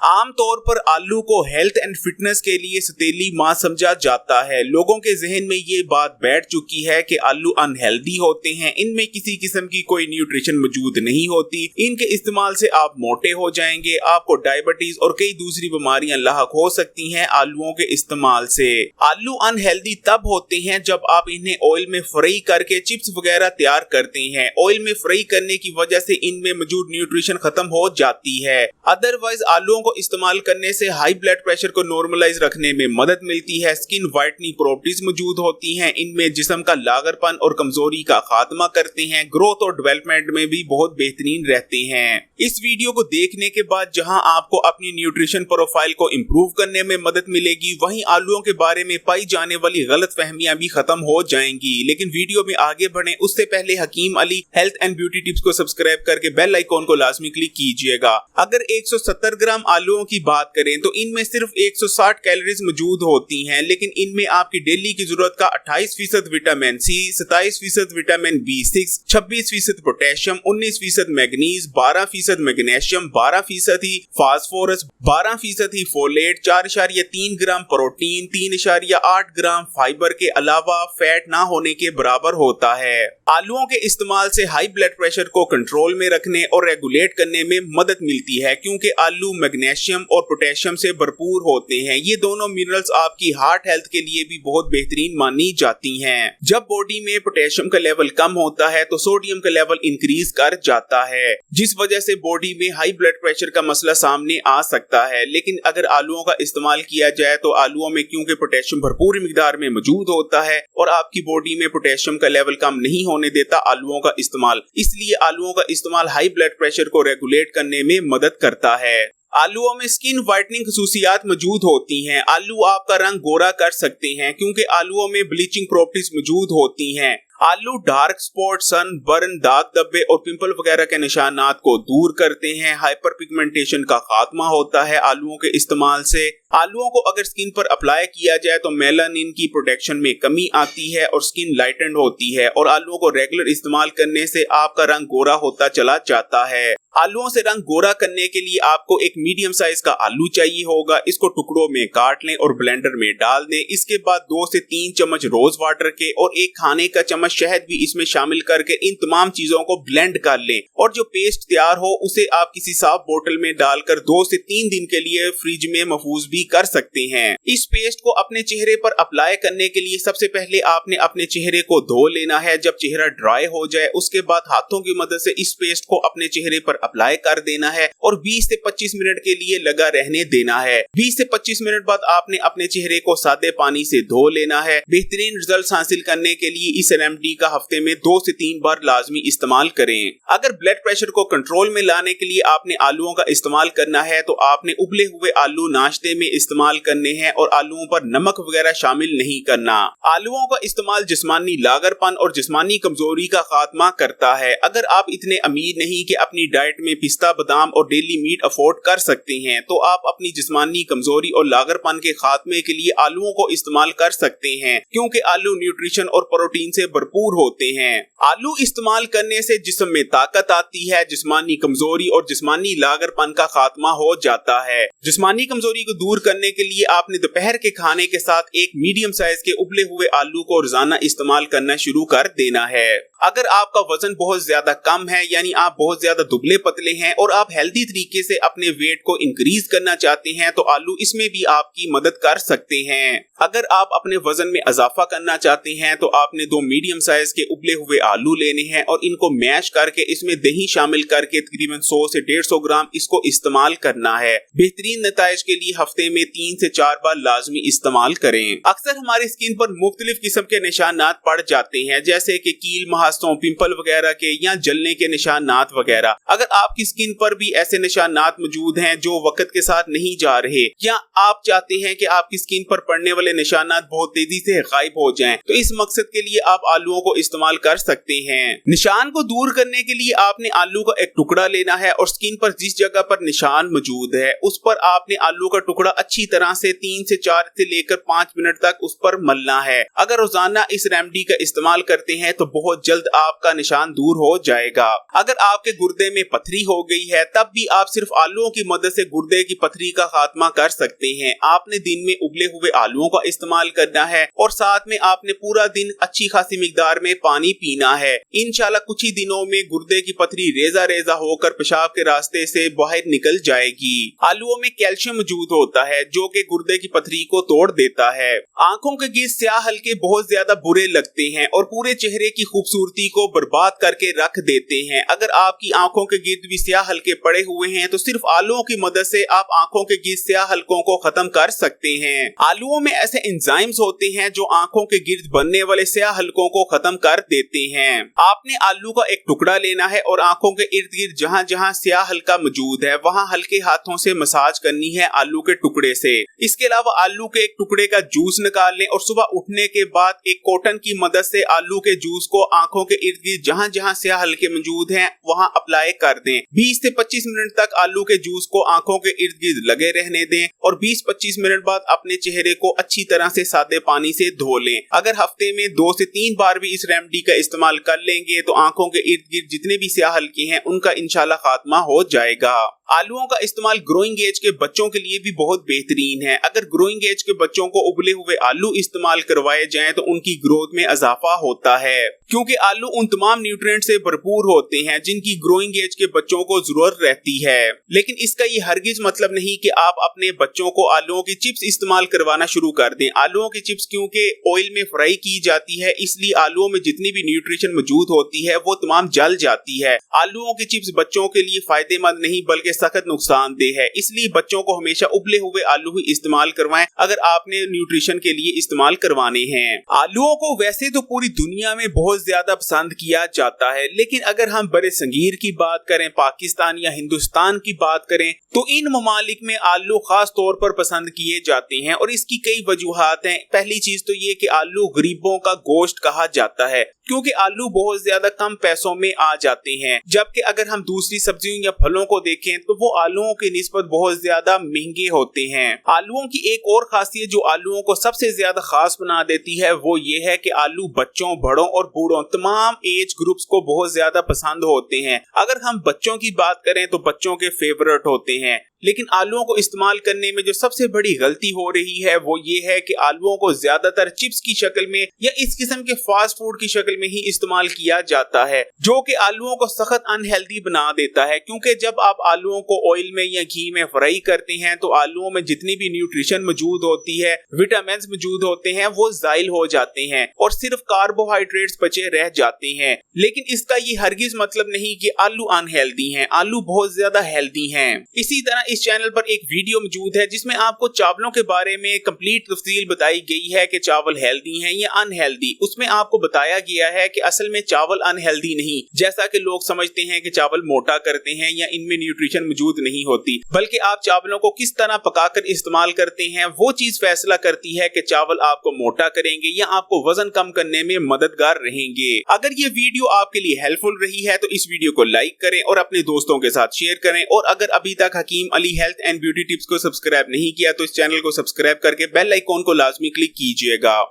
आम तौर पर आलू को हेल्थ एंड फिटनेस के लिए सतीली मां समझा जाता है। लोगों के जहन में ये बात बैठ चुकी है कि आलू अनहेल्दी होते हैं, इनमें किसी किस्म की कोई न्यूट्रिशन मौजूद नहीं होती, इनके इस्तेमाल से आप मोटे हो जाएंगे, आपको डायबिटीज और कई दूसरी बीमारियां लाहक हो सकती हैं आलूओं के इस्तेमाल से। आलू अनहेल्दी तब होते हैं जब आप इन्हें ऑयल में फ्राई करके चिप्स वगैरह तैयार करते हैं। ऑयल में फ्राई करने की वजह से इनमें मौजूद न्यूट्रिशन खत्म हो जाती है। अदरवाइज आलूओं को इस्तेमाल करने से हाई ब्लड प्रेशर को नॉर्मलाइज रखने में मदद मिलती है। स्किन वाइटनिंग प्रॉपर्टीज मौजूद होती हैं, इनमें जिस्म का लागरपन और कमजोरी का खात्मा करते हैं, ग्रोथ और डेवलपमेंट में भी बहुत बेहतरीन रहते हैं। इस वीडियो को देखने के बाद जहां आपको अपनी न्यूट्रिशन प्रोफाइल को इम्प्रूव करने में मदद मिलेगी, वहीं आलूओं के बारे में पाई जाने वाली गलत फहमियां भी खत्म हो जाएंगी। लेकिन वीडियो में आगे बढ़े उससे पहले Hakim Ali health and beauty tips को सब्सक्राइब करके बेल आइकॉन को लाजमी क्लिक कीजिएगा। अगर 170 ग्राम आलूओं की बात करें तो इनमें सिर्फ 160 कैलोरीज मौजूद होती हैं, लेकिन इनमें आपकी डेली की जरूरत का 28% vitamin C, 27% vitamin B6, 26% potassium, 19% manganese, 12% magnesium, 12% ही फास्फोरस, 12% ही folate, 4.3 gram protein, 3.8 gram fibre के अलावा फैट ना होने के बराबर होता है। आलूओं के इस्तेमाल से हाई ब्लड प्रेशर को कंट्रोल में रखने और रेगुलेट करने में मदद मिलती है, क्योंकि आलू मैग्नीशियम और पोटेशियम से भरपूर होते हैं। ये दोनों मिनरल्स आपकी हार्ट हेल्थ के लिए भी बहुत बेहतरीन मानी जाती हैं। जब बॉडी में पोटेशियम का लेवल कम होता है तो सोडियम का लेवल इंक्रीज कर जाता है, जिस वजह से बॉडी में हाई ब्लड प्रेशर का मसला सामने आ सकता है। लेकिन अगर आलूओं का इस्तेमाल किया जाए तो आलूओं में क्योंकि पोटेशियम भरपूर मिकदार में मौजूद होता है और आपकी बॉडी में पोटेशियम का लेवल कम नहीं होने देता आलूओं का इस्तेमाल, इसलिए आलूओं का इस्तेमाल हाई ब्लड प्रेशर को रेगुलेट करने में मदद करता है। आलूओं में स्किन वाइटनिंग खसूसियात मौजूद होती हैं। आलू आपका रंग गोरा कर सकते हैं क्योंकि आलूओं में ब्लीचिंग प्रॉपर्टीज मौजूद होती हैं। आलू डार्क स्पॉट, सन बर्न, दाग धब्बे और पिंपल वगैरह के निशानात को दूर करते हैं। हाइपर पिगमेंटेशन का खात्मा होता है आलूओं के इस्तेमाल से। आलूओं को अगर स्किन पर अप्लाई किया जाए तो मेलानिन की प्रोटेक्शन में कमी आती है और स्किन लाइटेंड होती है, और आलूओं को रेगुलर इस्तेमाल करने से आपका रंग गोरा होता चला जाता है। आलूओं से रंग गोरा करने के लिए आपको एक मीडियम साइज का आलू चाहिए होगा। इसको टुकड़ों में काट लें और ब्लेंडर में डाल दें। इसके बाद 2 से 3 चम्मच रोज वाटर के और 1 खाने का चम्मच शहद भी इसमें शामिल करके इन तमाम चीजों को ब्लेंड कर लें, और जो पेस्ट तैयार हो उसे आप किसी साफ बोतल में डालकर 2 से 3 दिन के लिए फ्रिज में महफूज भी कर सकते हैं। इस पेस्ट को अपने चेहरे पर अप्लाई करने के लिए सबसे पहले आपने अपने चेहरे को धो लेना है। जब चेहरा ड्राई हो जाए उसके बाद हाथों की मदद से इस पेस्ट को अपने चेहरे पर अप्लाई कर देना है और 20 से 25 मिनट के लिए लगा रहने देना है। 20 से 25 मिनट बाद आपने अपने चेहरे को सादे पानी से धो लेना है। बेहतरीन रिजल्ट हासिल करने के लिए इस रेमेडी का हफ्ते में 2 से 3 बार लाजमी इस्तेमाल करें। अगर ब्लड प्रेशर को कंट्रोल में लाने के लिए आपने आलूओं का इस्तेमाल करना है तो आपने उबले हुए आलू नाश्ते में इस्तेमाल करने हैं और आलूओं पर नमक वगैरह शामिल नहीं करना। आलूओं का इस्तेमाल जिस्मानी लागरपन और जिस्मानी कमजोरी का खात्मा करता है। अगर आप इतने अमीर नहीं कि अपनी डाइट में पिस्ता, बादाम और डेली मीट अफोर्ड कर सकते हैं तो आप अपनी जिस्मानी कमजोरी और लागरपन के खात्मे के लिए आलूओं को इस्तेमाल कर सकते हैं, क्योंकि आलू न्यूट्रिशन और प्रोटीन से भरपूर होते हैं। आलू इस्तेमाल करने से जिस्म में ताकत आती है, जिस्मानी कमजोरी और जिस्मानी लागरपन का खात्मा हो जाता है। जिस्मानी कमजोरी को दूर करने के लिए आपने दोपहर के खाने के साथ एक मीडियम साइज के उबले हुए आलू को रोजाना इस्तेमाल करना शुरू कर देना है। अगर आपका वजन बहुत ज्यादा कम है, यानी आप बहुत ज्यादा दुबले पतले हैं और आप हेल्दी तरीके से अपने वेट को इंक्रीज करना चाहते हैं तो आलू इसमें भी आपकी मदद कर सकते हैं। अगर आप अपने वजन में इजाफा करना चाहते हैं तो आपने 2 मीडियम साइज के उबले हुए आलू लेने हैं और इनको मैश करके इसमें दही शामिल करके तकरीबन 100 से 150 ग्राम इसको इस्तेमाल करना है। बेहतरीन नताइज के लिए हफ्ते में 3 से 4 बार लाजमी इस्तेमाल करें। अक्सर हमारी स्किन पर मुख्तलिफ किस्म के निशानात पड़ जाते हैं, जैसे कि कील, महासों, पिंपल वगैरह के या जलने के निशानात वगैरह। अगर आपकी स्किन पर भी ऐसे निशानात मौजूद हैं जो वक्त के साथ नहीं जा रहे, या आप चाहते हैं कि आपकी स्किन पर पड़ने वाले निशानात बहुत तेजी से गायब हो जाएं, तो इस मकसद के लिए आप आलूओं को इस्तेमाल कर सकते हैं। निशान को दूर करने के लिए आपने आलू का एक टुकड़ा लेना है और स्किन पर जिस जगह पर निशान मौजूद है उस पर आपने आलू का टुकड़ा अच्छी तरह से 3 से 4 से लेकर 5 मिनट तक उस पर मलना है। अगर रोजाना इस रेमेडी का इस्तेमाल करते हैं तो बहुत जल्द आपका निशान दूर हो जाएगा। अगर आपके गुर्दे में पथरी हो गई है तब भी आप सिर्फ आलूओं की मदद से गुर्दे की पथरी का खात्मा कर सकते हैं। आपने दिन में उबले हुए आलूओं का इस्तेमाल करना है और साथ में आपने पूरा दिन अच्छी खासी मिकदार में पानी पीना है। इंशाल्लाह कुछ ही दिनों में गुर्दे की पथरी रेजा रेजा होकर पेशाब के रास्ते से बाहर निकल जाएगी। आलूओं में कैल्शियम मौजूद होता है जो कि गुर्दे की पथरी को तोड़ देता है। आंखों के गिर्द स्याह हल्के बहुत ज्यादा बुरे लगते हैं और पूरे चेहरे की खूबसूरती को बर्बाद करके रख देते हैं। अगर आपकी आंखों के गिर्द भी स्याह हल्के पड़े हुए हैं तो सिर्फ आलूओं की मदद से आप आंखों के गिर्द स्याह हल्कों को खत्म कर सकते हैं। आलूओं में ऐसे एंजाइम्स होते हैं जो आंखों के गिर्द बनने वाले स्याह हल्कों को खत्म कर देते हैं। आपने आलू का एक टुकड़ा लेना है और आंखों के इर्द गिर्द जहाँ जहाँ स्याह हल्का मौजूद है वहाँ हल्के हाथों से मसाज करनी है आलू के टुकड़े से। इसके अलावा आलू के एक टुकड़े का जूस निकाल लें और सुबह उठने के बाद एक कॉटन की मदद से आलू के जूस को आंखों के इर्द गिर्द जहाँ जहाँ स्याह हल्के मौजूद हैं वहाँ अप्लाई कर दें। 20 से 25 मिनट तक आलू के जूस को आंखों के इर्द गिर्द लगे रहने दें और 20-25 मिनट बाद अपने चेहरे को अच्छी तरह से सादे पानी से धो लें। अगर हफ्ते में 2 से 3 बार भी इस रेमेडी का इस्तेमाल कर लेंगे तो आंखों के इर्द गिर्द जितने भी स्याह हल्के हैं उनका इंशाल्लाह खात्मा हो जाएगा। आलूओं का इस्तेमाल ग्रोइंग एज के बच्चों के लिए भी बहुत बेहतरीन है। अगर ग्रोइंग एज के बच्चों को उबले हुए आलू इस्तेमाल करवाए जाएं तो उनकी ग्रोथ में इजाफा होता है, क्योंकि आलू उन तमाम न्यूट्रिएंट से भरपूर होते हैं जिनकी ग्रोइंग एज के बच्चों को जरूरत रहती है। लेकिन इसका ये हरगिज मतलब नहीं कि आप अपने बच्चों को आलूओं की चिप्स इस्तेमाल करवाना शुरू कर दें। आलूओं की चिप्स क्योंकि ऑयल में फ्राई की जाती है इसलिए आलूओं में जितनी भी न्यूट्रिशन मौजूद होती है वो तमाम जल जाती है। आलूओं की चिप्स बच्चों के लिए फायदेमंद नहीं बल्कि सख्त नुकसानदेह है, इसलिए बच्चों को हमेशा उबले हुए आलू ही इस्तेमाल करवाएं अगर आपने न्यूट्रिशन के लिए इस्तेमाल करवाने हैं। आलूओं को वैसे तो पूरी दुनिया में बहुत ज्यादा पसंद किया जाता है, लेकिन अगर हम बड़े संगीर की बात करें, पाकिस्तान या हिंदुस्तान की बात करें तो इन ममालिक में आलू खास तौर पर पसंद किए जाते हैं और इसकी कई वजूहात हैं। पहली चीज तो ये कि आलू गरीबों का गोश्त कहा जाता है क्योंकि आलू बहुत ज्यादा कम पैसों में आ जाते हैं, जबकि अगर हम दूसरी सब्जियों या फलों को देखें तो वो आलूओं की निस्बत बहुत ज्यादा महंगे होते हैं। आलूओं की एक और खासियत जो आलूओं को सबसे ज्यादा खास बना देती है वो ये है कि आलू बच्चों, बड़ों और बूढ़ों तमाम एज ग्रुप्स को बहुत ज्यादा पसंद होते हैं। अगर हम बच्चों की बात करें तो बच्चों के फेवरेट होते हैं, लेकिन आलूओं को इस्तेमाल करने में जो सबसे बड़ी गलती हो रही है वो ये है कि आलूओं को ज्यादातर चिप्स की शक्ल में या इस किस्म के फास्ट फूड की शक्ल में ही इस्तेमाल किया जाता है, जो कि आलूओं को सख्त अनहेल्दी बना देता है। क्योंकि जब आप आलूओं को ऑयल में या घी में फ्राई करते हैं तो आलूओं में जितनी भी न्यूट्रिशन मौजूद होती है, विटामिन मौजूद होते हैं, वो जाइल हो जाते हैं और सिर्फ कार्बोहाइड्रेट्स बचे रह जाते हैं। लेकिन इसका ये हरगिज मतलब नहीं कि आलू अनहेल्दी हैं, आलू बहुत ज्यादा हेल्दी हैं। इसी तरह इस चैनल पर एक वीडियो मौजूद है जिसमें आपको चावलों के बारे में कंप्लीट तफसील बताई गई है कि चावल हेल्दी हैं या अनहेल्दी। उसमें आपको बताया गया है कि असल में चावल अनहेल्दी नहीं, जैसा कि लोग समझते हैं कि चावल मोटा करते हैं या इनमें न्यूट्रिशन मौजूद नहीं होती, बल्कि आप चावलों को किस तरह पकाकर इस्तेमाल करते हैं वो चीज फैसला करती है कि चावल आपको मोटा करेंगे या आपको वजन कम करने में मददगार रहेंगे। अगर ये वीडियो आपके लिए हेल्पफुल रही है तो इस वीडियो को लाइक करें और अपने दोस्तों के साथ शेयर करें, और अगर अभी तक Hakim Ali health and beauty tips को सब्सक्राइब नहीं किया तो इस चैनल को सब्सक्राइब करके बेल आइकॉन को लाजमी क्लिक कीजिएगा।